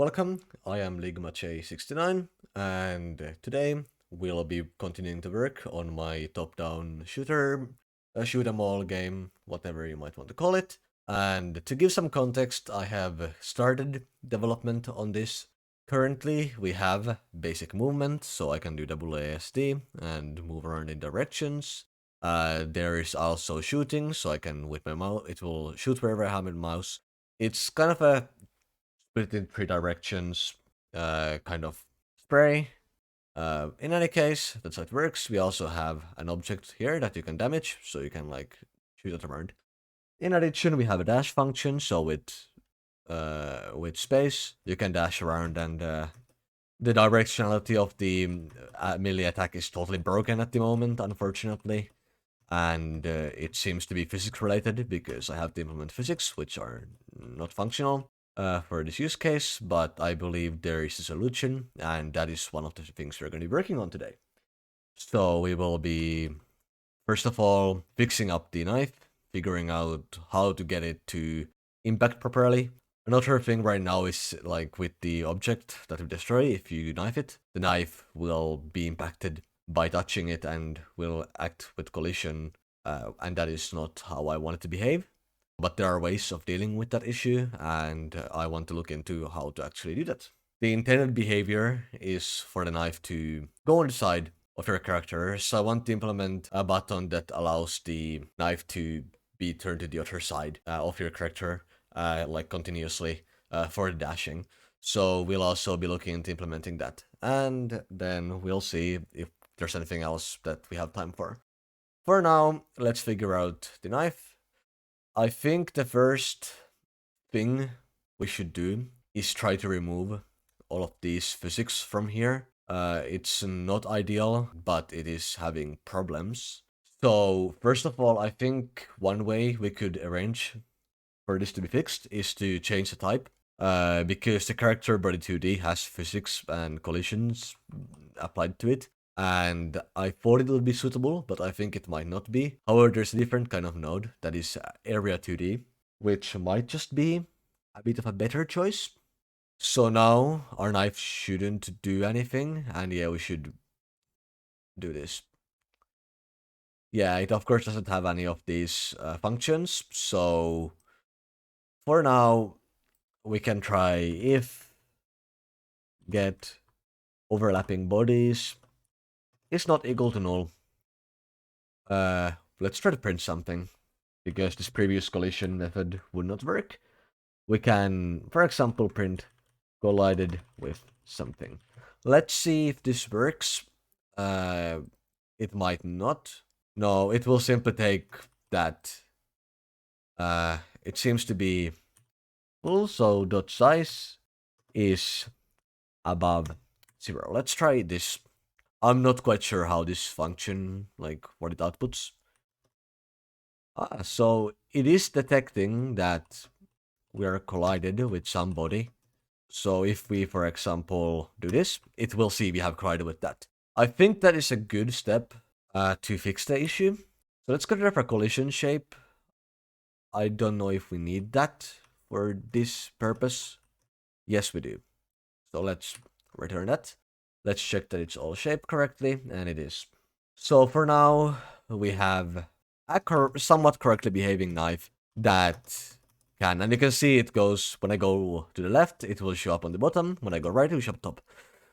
Welcome, I am Ligmache69 and today we'll be continuing to work on my top-down shooter, shoot 'em all game, whatever you might want to call it. And to give some context, I have started development on this. Currently we have basic movement, so I can do WASD and move around in directions. There is also shooting, so I can with my mouse, it will shoot wherever I have my mouse. It's kind of a split in three directions kind of spray. In any case, that's how it works. We also have an object here that you can damage, so you can like shoot it around. In addition, we have a dash function, so with space, you can dash around and the directionality of the melee attack is totally broken at the moment, unfortunately. And it seems to be physics related because I have to implement physics, which are not functional for this use case, but I believe there is a solution, and that is one of the things we're going to be working on today. So we will be, first of all, fixing up the knife, figuring out how to get it to impact properly. Another thing right now is, like, with the object that we destroy, if you knife it, the knife will be impacted by touching it and will act with collision, and that is not how I want it to behave. But there are ways of dealing with that issue, and I want to look into how to actually do that. The intended behavior is for the knife to go on the side of your character, so I want to implement a button that allows the knife to be turned to the other side of your character, like continuously for the dashing. So we'll also be looking into implementing that, and then we'll see if there's anything else that we have time for. For now, let's figure out the knife. I think the first thing we should do is try to remove all of these physics from here. It's not ideal, but it is having problems. So first of all, I think one way we could arrange for this to be fixed is to change the type. Because the character body 2D has physics and collisions applied to it, and I thought it would be suitable, but I think it might not be. However, there's a different kind of node that is area 2D, which might just be a bit of a better choice. So now our knife shouldn't do anything, and yeah, we should do this. Yeah, it of course doesn't have any of these functions, so for now we can try if get overlapping bodies is not equal to null. Let's try to print something, because this previous collision method would not work. We can, for example, print collided with something. Let's see if this works. It might not. No, it will simply take that. It seems to be full, so dot size is above 0. Let's try this. I'm not quite sure how this function, like what it outputs. So it is detecting that we are collided with somebody. So if we, for example, do this, it will see we have collided with that. I think that is a good step to fix the issue. So let's consider for collision shape. I don't know if we need that for this purpose. Yes, we do. So let's return that. Let's check that it's all shaped correctly, and it is. So for now, we have a somewhat correctly behaving knife that can, and you can see it goes, when I go to the left, it will show up on the bottom, when I go right, it will show up top.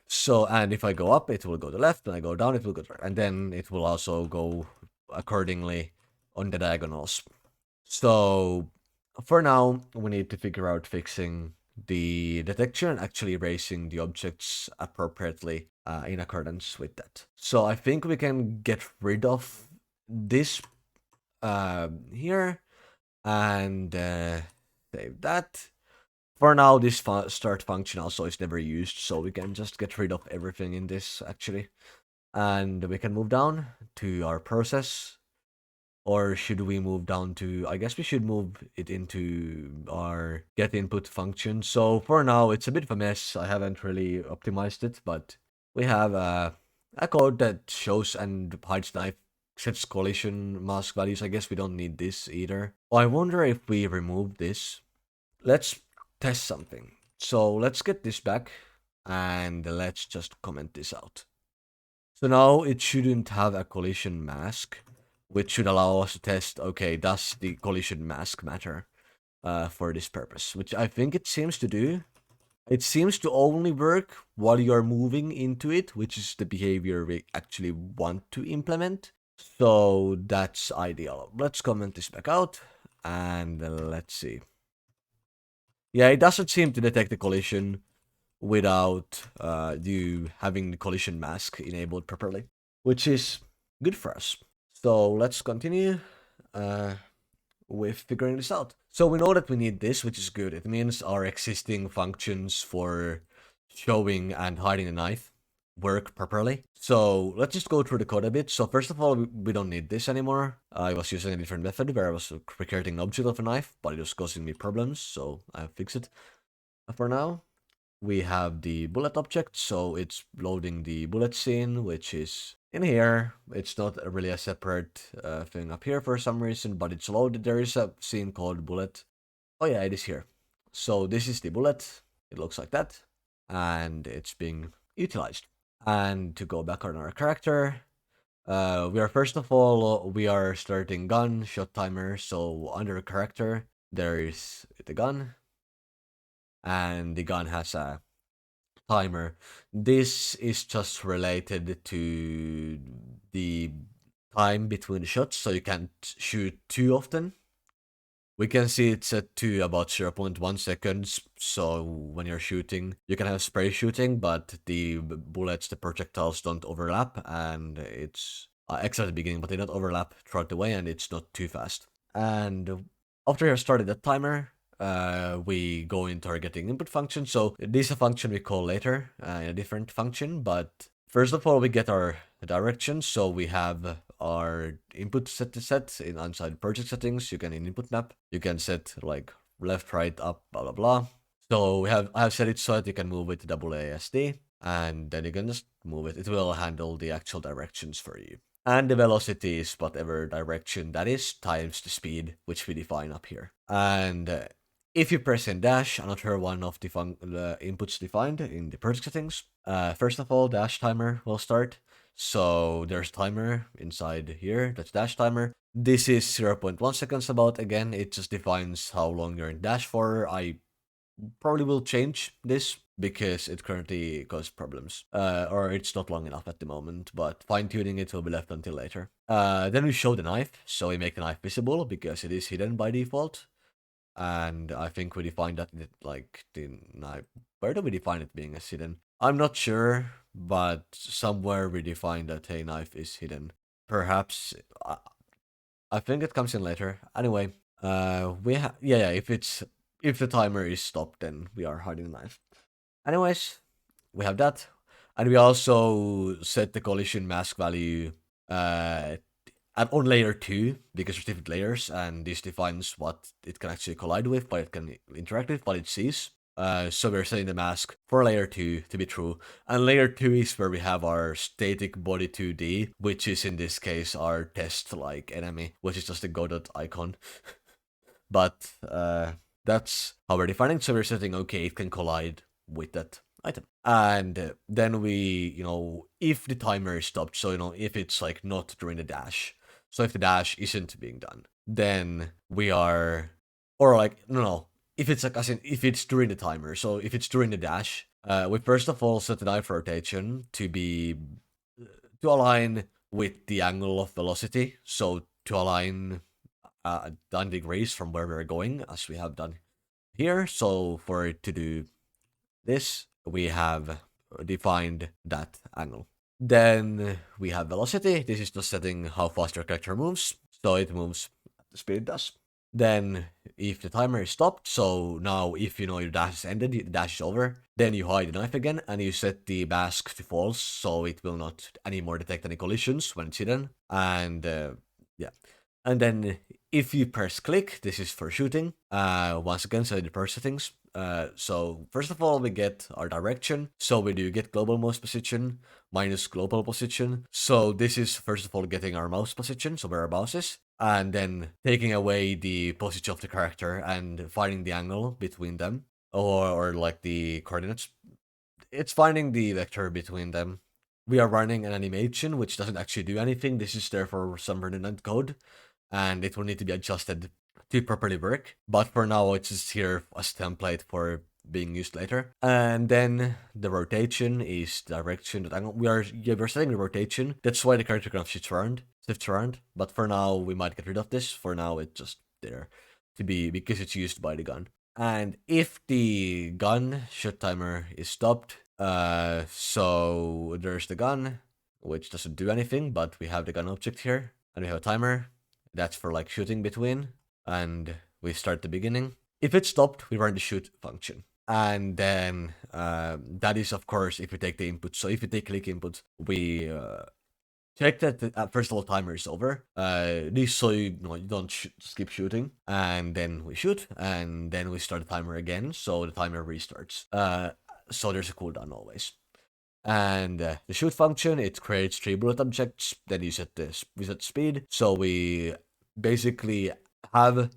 So, and if I go up, it will go to the left, when I go down, it will go to the right, and then it will also go accordingly on the diagonals. So, for now, we need to figure out fixing the detection and actually erasing the objects appropriately in accordance with that. So I think we can get rid of this here and save that. For now, this start function also is never used, so we can just get rid of everything in this actually. And we can move down to our process. Or should we move down to, I guess we should move it into our get input function. So for now, it's a bit of a mess. I haven't really optimized it, but we have a code that shows and hides knife, sets collision mask values. I guess we don't need this either. I wonder if we remove this. Let's test something. So let's get this back and let's just comment this out. So now it shouldn't have a collision mask, which should allow us to test, okay, does the collision mask matter for this purpose? Which I think it seems to do. It seems to only work while you're moving into it, which is the behavior we actually want to implement. So that's ideal. Let's comment this back out and let's see. Yeah, it doesn't seem to detect the collision without you having the collision mask enabled properly, which is good for us. So let's continue with figuring this out. So we know that we need this, which is good. It means our existing functions for showing and hiding the knife work properly. So let's just go through the code a bit. So first of all, we don't need this anymore. I was using a different method where I was creating an object of a knife, but it was causing me problems, so I fixed it for now. We have the bullet object, so it's loading the bullet scene, which is in here. It's not really a separate thing up here for some reason, but it's loaded. There is a scene called bullet. Oh yeah, it is here. So this is the bullet. It looks like that, and it's being utilized. And to go back on our character, we are first of all, we are starting gun shot timer. So under character, there is the gun, and the gun has a timer. This is just related to the time between the shots, so you can't shoot too often. We can see it's set to about 0.1 seconds, so when you're shooting, you can have spray shooting, but the bullets, the projectiles don't overlap, and it's extra at the beginning, but they don't overlap throughout the way, and it's not too fast. And after you started that timer, we go into our getting input function. So this is a function we call later in a different function, but first of all, we get our direction. So we have our input set to set in inside project settings. You can in input map, you can set like left, right, up, blah, blah, blah. So I have set it so that you can move it to WASD, and then you can just move it. It will handle the actual directions for you. And the velocity is whatever direction that is times the speed, which we define up here. And if you press in dash, another one of the inputs defined in the project settings, first of all, dash timer will start. So there's timer inside here, that's dash timer. This is 0.1 seconds about. Again, it just defines how long you're in dash for. I probably will change this because it currently causes problems. Or it's not long enough at the moment, but fine-tuning it will be left until later. Then we show the knife, so we make the knife visible because it is hidden by default. And I think we defined that like the knife. Where do we define it being as hidden? I'm not sure, but somewhere we define that a knife is hidden. Perhaps I think it comes in later. Anyway, yeah, if the timer is stopped, then we are hiding the knife. Anyways, we have that, and we also set the collision mask value on layer 2, because there's different layers, and this defines what it can actually collide with, what it can interact with, what it sees. So we're setting the mask for layer 2 to be true, and layer 2 is where we have our static body 2D, which is in this case our test-like enemy, which is just a Godot icon. But that's how we're defining, so we're setting, okay, it can collide with that item. And then we, if the timer is stopped, so, if it's like not during the dash, so if the dash isn't being done, then we are, or like, no, if it's like, as in, if it's during the timer, so if it's during the dash, we first of all set the knife rotation to align with the angle of velocity, so to align 9 degrees from where we're going, as we have done here. So for it to do this, we have defined that angle. Then we have velocity. This is just setting how fast your character moves. So it moves at the speed it does. Then if the timer is stopped, so now if your dash is ended, the dash is over, then you hide the knife again and you set the mask to false, so it will not anymore detect any collisions when it's hidden. And yeah. And then if you press click, this is for shooting. Once again, so the per settings. So first of all, we get our direction. So we do get global mouse position minus global position. So this is first of all getting our mouse position, so where our mouse is, and then taking away the position of the character and finding the angle between them. or like the coordinates. It's finding the vector between them. We are running an animation which doesn't actually do anything. This is there for some redundant code, and it will need to be adjusted to properly work. But for now, it's just here as template for being used later. And then the rotation is direction that we're setting the rotation. That's why the character kind of shifts around. But for now, we might get rid of this. For now, it's just there to be because it's used by the gun. And if the gun shoot timer is stopped, so there's the gun, which doesn't do anything, but we have the gun object here, and we have a timer. That's for like shooting between, and we start the beginning. If it's stopped, we run the shoot function. And then that is, of course, if we take the input. So if we take click input, we check that the first of all timer is over. This so you don't skip shooting, and then we shoot, and then we start the timer again. So the timer restarts. So there's a cooldown always. And the shoot function, it creates 3 bullet objects. Then you set we set speed. So we basically have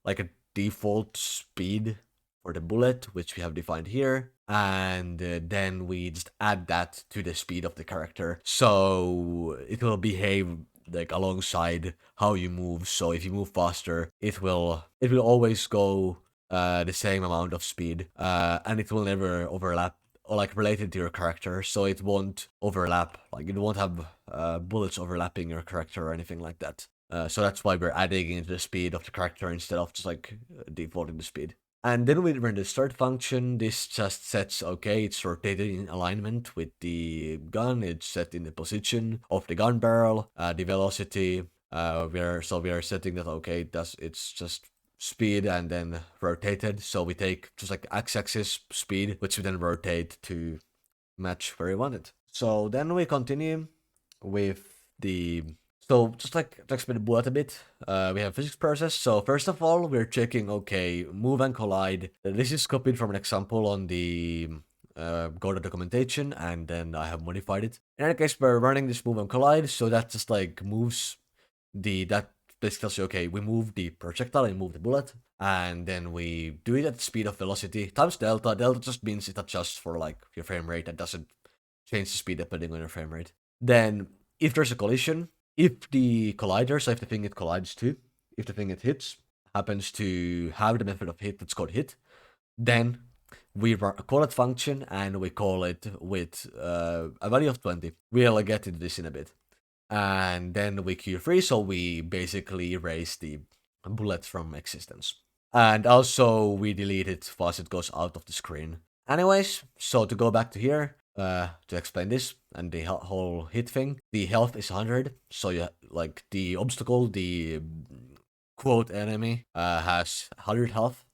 like a default speed for the bullet, which we have defined here. And then we just add that to the speed of the character. So it will behave like alongside how you move. So if you move faster, it will always go the same amount of speed, and it will never overlap or like related to your character, so it won't overlap. Like it won't have bullets overlapping your character or anything like that. So that's why we're adding into the speed of the character instead of just like defaulting the speed. And then we run the start function. This just sets, okay, it's rotated in alignment with the gun. It's set in the position of the gun barrel, the velocity. We are setting that, okay, it's just speed and then rotated. So we take just like x-axis speed, which we then rotate to match where we want it. So then we continue with the... So just like to explain the bullet a bit, we have physics process. So first of all, we're checking, okay, move and collide. This is copied from an example on the Godot documentation, and then I have modified it. In any case, we're running this move and collide, so that just like moves that basically tells you, okay, we move the projectile and move the bullet, and then we do it at the speed of velocity times delta. Delta just means it adjusts for like your frame rate. That doesn't change the speed depending on your frame rate. Then if there's a collision, if the collider, so if the thing it collides to, if the thing it hits happens to have the method of hit that's called hit, then we call it function and we call it with a value of 20. We'll get into this in a bit. And then we Q3, so we basically erase the bullet from existence. And also we delete it once it goes out of the screen. Anyways, so to go back to here, to explain this and the whole hit thing, the health is 100. So you like the obstacle, the quote enemy has 100 health,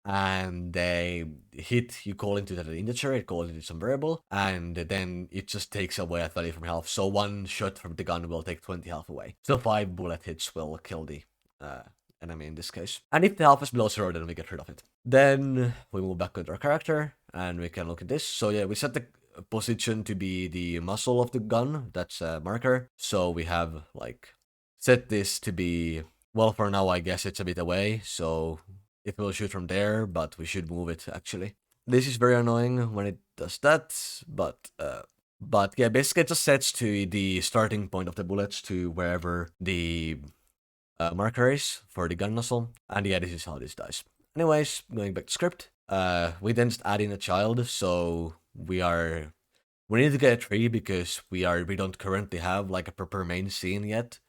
and they hit, you call into that integer, it calls into some variable, and then it just takes away a value from health. So one shot from the gun will take 20 health away. So 5 bullet hits will kill the enemy in this case. And if the health is below 0, then we get rid of it. Then we move back into our character and we can look at this. So yeah, we set the position to be the muzzle of the gun. That's a marker. So we have like set this to be, well, for now I guess it's a bit away, so it will shoot from there, but we should move it actually. This is very annoying when it does that, but yeah, basically it just sets to the starting point of the bullets to wherever the marker is for the gun muzzle, and yeah, this is how this dies. Anyways, going back to script, we then just add in a child, so we need to get a tree because we don't currently have like a proper main scene yet.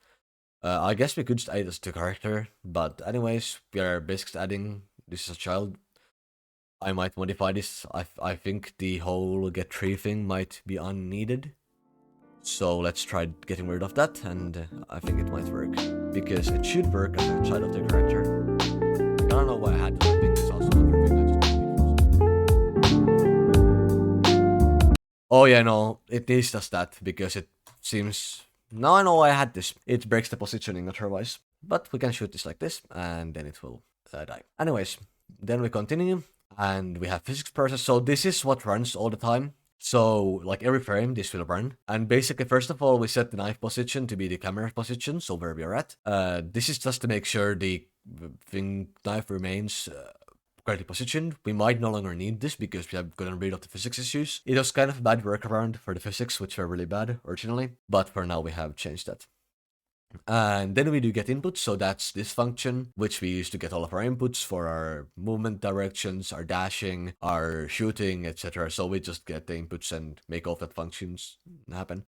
I guess we could just add this to character, but anyways, we are basically adding this as a child. I might modify this. I think the whole get tree thing might be unneeded. So let's try getting rid of that, and I think it might work. Because it should work as a child of the character. I don't know why I had to, I think it's also not perfect. Oh yeah, no, it needs just that, because it seems... Now I know why I had this. It breaks the positioning otherwise. But we can shoot this like this, and then it will die. Anyways, then we continue, and we have physics process. So this is what runs all the time. So like every frame, this will run. And basically, first of all, we set the knife position to be the camera position, so where we are at. This is just to make sure the knife remains correctly positioned. We might no longer need this because we have gotten rid of the physics issues. It was kind of a bad workaround for the physics, which were really bad originally, but for now we have changed that. And then we do get inputs, so that's this function, which we use to get all of our inputs for our movement directions, our dashing, our shooting, etc. So we just get the inputs and make all of that functions happen.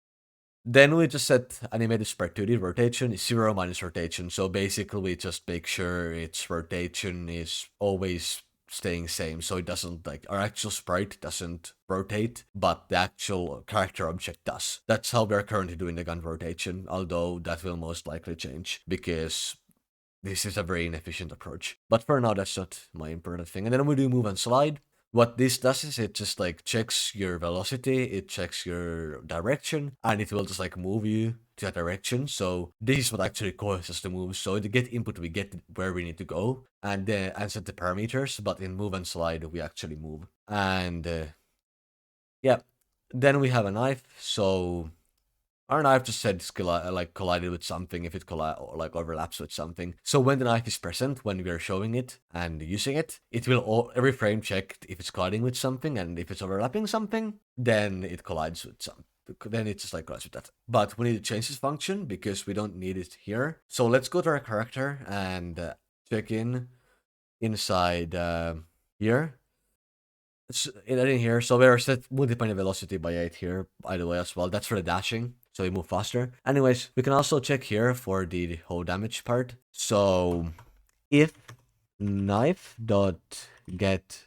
Then we just set animated sprite 2D rotation is 0 minus rotation. So basically we just make sure its rotation is always staying same. So it doesn't, like, our actual sprite doesn't rotate, but the actual character object does. That's how we're currently doing the gun rotation, although that will most likely change because this is a very inefficient approach. But for now, that's not my important thing. And then we do move and slide. What this does is it just like checks your velocity, it checks your direction, and it will just like move you to that direction. So this is what actually causes us to move. So to get input, we get where we need to go and set the parameters. But in move and slide, we actually move. And yeah, then we have a knife. So our knife just said it's collided with something if it overlaps with something. So when the knife is present, when we are showing it and using it, it will every frame check if it's colliding with something, and if it's overlapping something, then it collides with something. Then it just like collides with that. But we need to change this function because we don't need it here. So let's go to our character and check inside here. It's in here. So we're set multiplying the velocity by 8 here, by the way, as well. That's for the dashing, so we move faster. Anyways, we can also check here for the whole damage part. So if knife dot get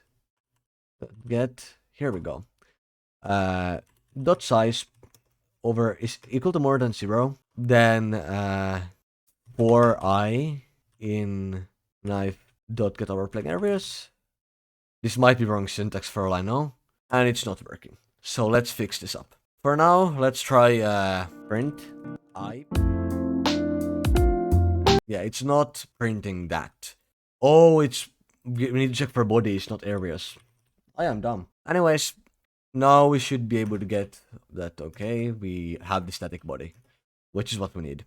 here we go. Dot size over is equal to more than 0, then for I in knife dot get over playing areas. This might be wrong syntax for all I know, and it's not working. So let's fix this up. For now, let's try print I. Yeah, it's not printing that. Oh, we need to check for bodies, not areas. I am dumb. Anyways, now we should be able to get that. Okay, we have the static body, which is what we need.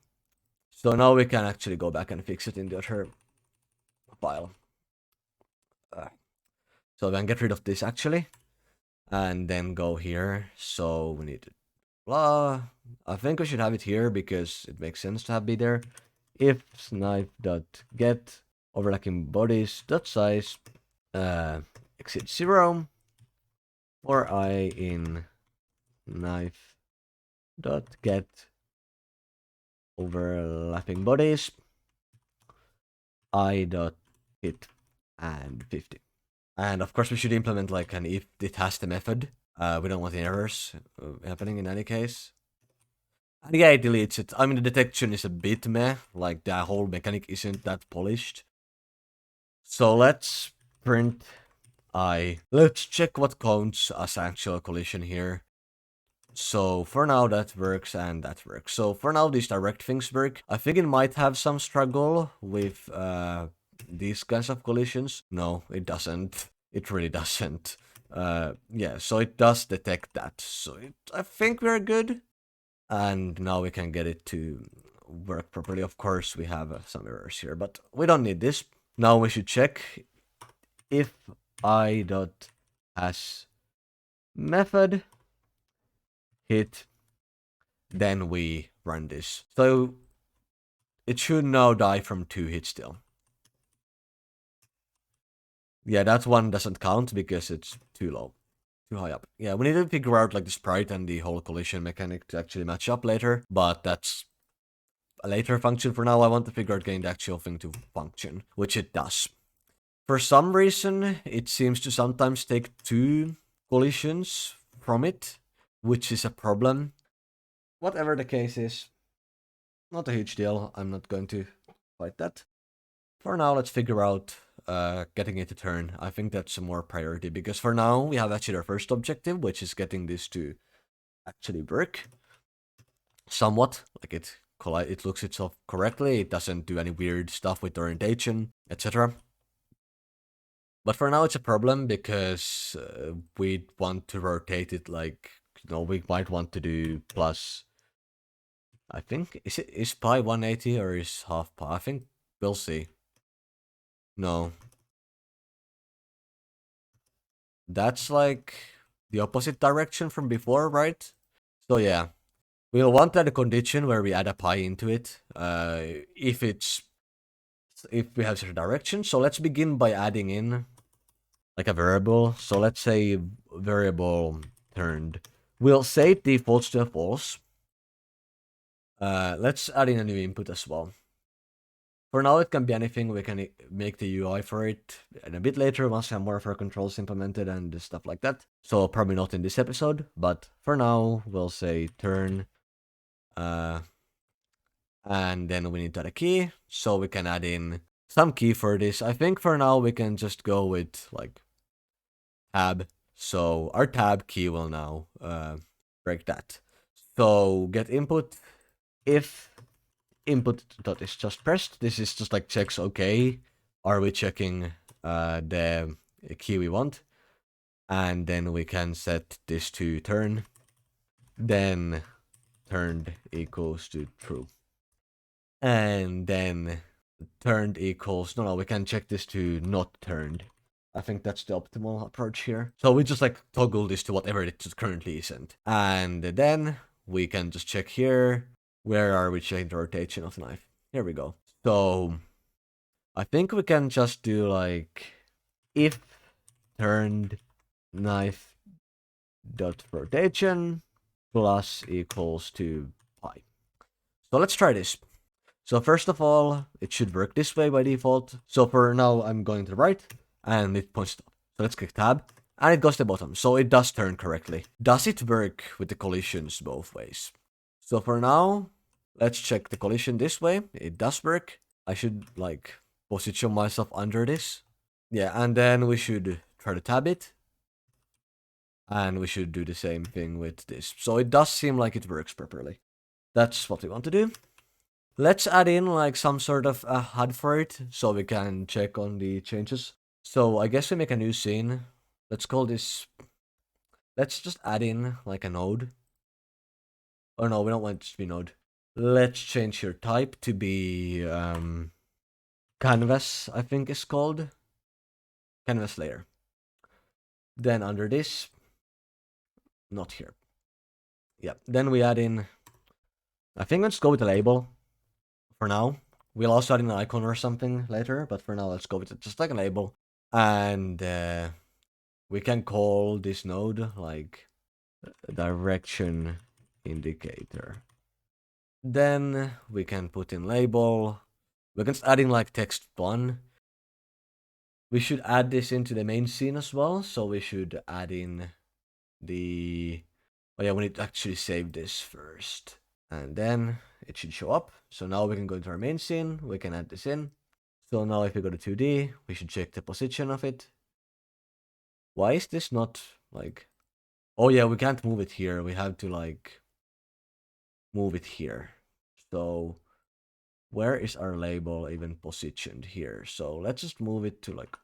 So now we can actually go back and fix it in the other file. So we can get rid of this actually, and then go here. So we need to blah. I think we should have it here because it makes sense to have be there. If knife dot get overlapping bodies dot size exceeds 0, or I in knife dot get overlapping bodies I dot hit and 50. And of course we should implement like an if it has the method. We don't want any errors happening in any case. And yeah, it deletes it. I mean, the detection is a bit meh, like the whole mechanic isn't that polished. So let's print I. Let's check what counts as actual collision here. So for now that works and that works. So for now these direct things work. I think it might have some struggle with these kinds of collisions. No, it doesn't. It really doesn't. Yeah, so it does detect that. So I think we're good. And now we can get it to work properly. Of course, we have some errors here, but we don't need this. Now we should check if I dot has method hit, then we run this. So it should now die from 2 hits still. Yeah, that one doesn't count because it's too low, too high up. Yeah, we need to figure out like the sprite and the whole collision mechanic to actually match up later, but that's a later function. For now, I want to figure out getting the actual thing to function, which it does. For some reason, it seems to sometimes take 2 collisions from it, which is a problem. Whatever the case is, not a huge deal. I'm not going to fight that. For now, let's figure out getting it to turn. I think that's a more priority, because for now, we have actually our first objective, which is getting this to actually work. Somewhat, like it looks itself correctly, it doesn't do any weird stuff with orientation, etc. But for now, it's a problem because we want to rotate it like, we might want to do plus. I think, is pi 180 or is half pi? I think we'll see. No. That's like the opposite direction from before, right? So yeah, we'll want that a condition where we add a pi into it, if we have such a direction. So let's begin by adding in like a variable. So let's say variable turned. We'll say it defaults to a false. Let's add in a new input as well. For now, it can be anything. We can make the UI for it and a bit later once we have more of our controls implemented and stuff like that. So probably not in this episode, but for now, we'll say turn. And then we need to add a key, so we can add in some key for this. I think for now we can just go with like tab. So our tab key will now break that. So get input if input dot is just pressed. This is just like checks okay. Are we checking the key we want? And then we can set this to turn. Then turned equals to true. And then turned equals, no, we can check this to not turned. I think that's the optimal approach here. So we just like toggle this to whatever it currently isn't. And then we can just check here. Where are we checking the rotation of the knife? Here we go. So I think we can just do like if turned knife dot rotation plus equals to pi. So let's try this. So first of all, it should work this way by default. So for now, I'm going to the right, and it points up. So let's click tab, and it goes to the bottom. So it does turn correctly. Does it work with the collisions both ways? So for now, let's check the collision this way. It does work. I should like position myself under this. Yeah, and then we should try to tab it. And we should do the same thing with this. So it does seem like it works properly. That's what we want to do. Let's add in like some sort of a HUD for it so we can check on the changes. So I guess we make a new scene. Let's call this, let's just add in like a node. Oh no, we don't want it to be node. Let's change your type to be canvas, I think it's called. Canvas layer. Then under this, not here. Yeah, then we add in, I think let's go with the label for now. We'll also add in an icon or something later, but for now let's go with it just like a label. And we can call this node like direction indicator. Then we can put in label. We can add in like text1. We should add this into the main scene as well. So we should add in the, oh yeah, we need to actually save this first. And then it should show up. So now we can go into our main scene. We can add this in. So now if we go to 2D, we should check the position of it. Why is this not like, oh yeah, we can't move it here. We have to like move it here. So where is our label even positioned here? So let's just move it to like,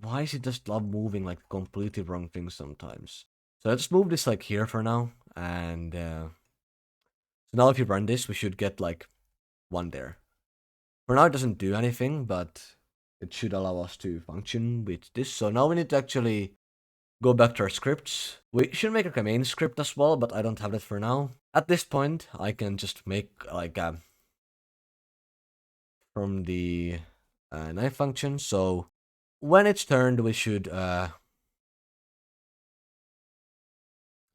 why is it just love moving like completely wrong things sometimes? So let's move this like here for now. And so now if you run this, we should get like one there. For now it doesn't do anything, but it should allow us to function with this. So now we need to actually go back to our scripts. We should make like a main script as well, but I don't have that for now. At this point, I can just make like a from the knife function. So when it's turned, we should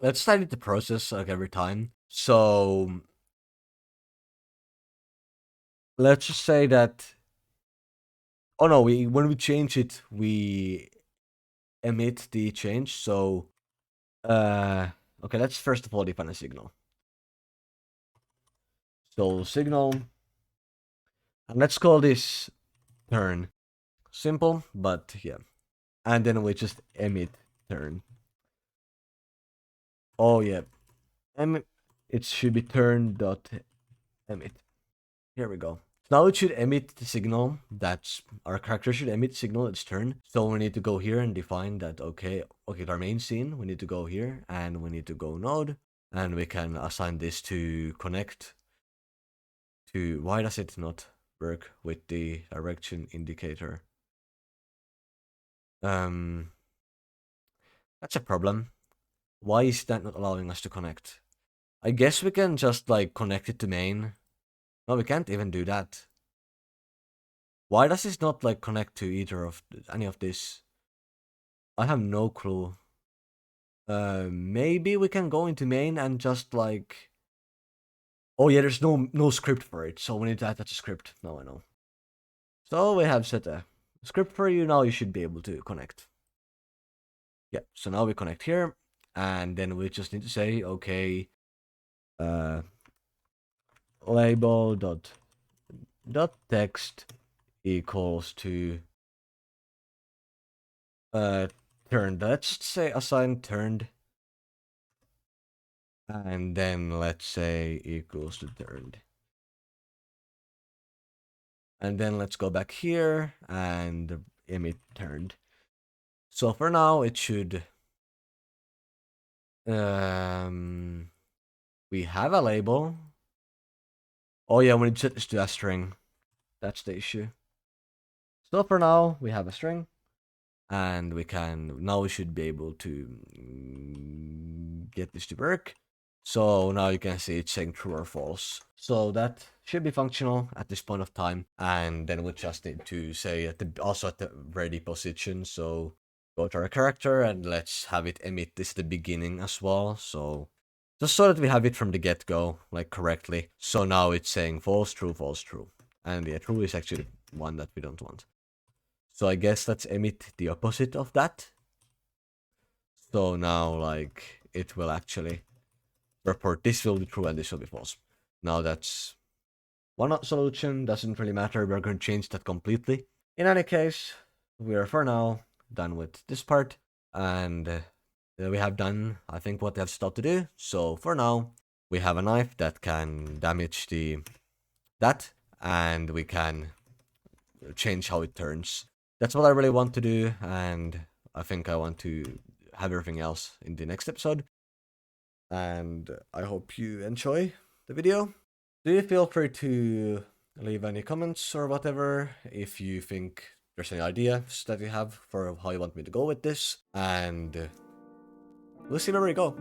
let's study the process like every time. So let's just say that, oh no, when we change it, we emit the change. So okay, let's first of all define a signal. So signal, and let's call this turn. Simple, but yeah. And then we just emit turn. Oh yeah, it should be turn dot emit. Here we go. So now it should emit the signal. That's our character should emit signal its turn. So we need to go here and define that. Okay, our main scene. We need to go here and we need to go node, and we can assign this to connect to. Why does it not work with the direction indicator? That's a problem. Why is that not allowing us to connect? I guess we can just like connect it to main. No, we can't even do that. Why does this not like connect to either of any of this? I have no clue. Maybe we can go into main and just like... Oh yeah, there's no script for it, so we need to attach a script. Now I know. So we have set a script for you, now you should be able to connect. Yeah, so now we connect here, and then we just need to say, okay, label dot text equals to turned. Let's say assign turned, and then let's say equals to turned. And then let's go back here and emit turned. So for now it should we have a label. Oh yeah, we need to set this to a string. That's the issue. So for now we have a string, and we should be able to get this to work. So now you can see it's saying true or false. So that should be functional at this point of time. And then we just need to say also at the ready position. So go to our character and let's have it emit this at the beginning as well. So just so that we have it from the get-go, like correctly. So now it's saying false, true, false, true. And yeah, true is actually one that we don't want. So I guess let's emit the opposite of that. So now like it will actually report this will be true and this will be false. Now that's one solution, doesn't really matter, we're going to change that completely. In any case, we are for now done with this part, and we have done, I think, what we have stopped to do. So for now, we have a knife that can damage that, and we can change how it turns. That's what I really want to do, and I think I want to have everything else in the next episode. And I hope you enjoy the video. Do feel free to leave any comments or whatever if you think there's any ideas that you have for how you want me to go with this, and we'll see where we go.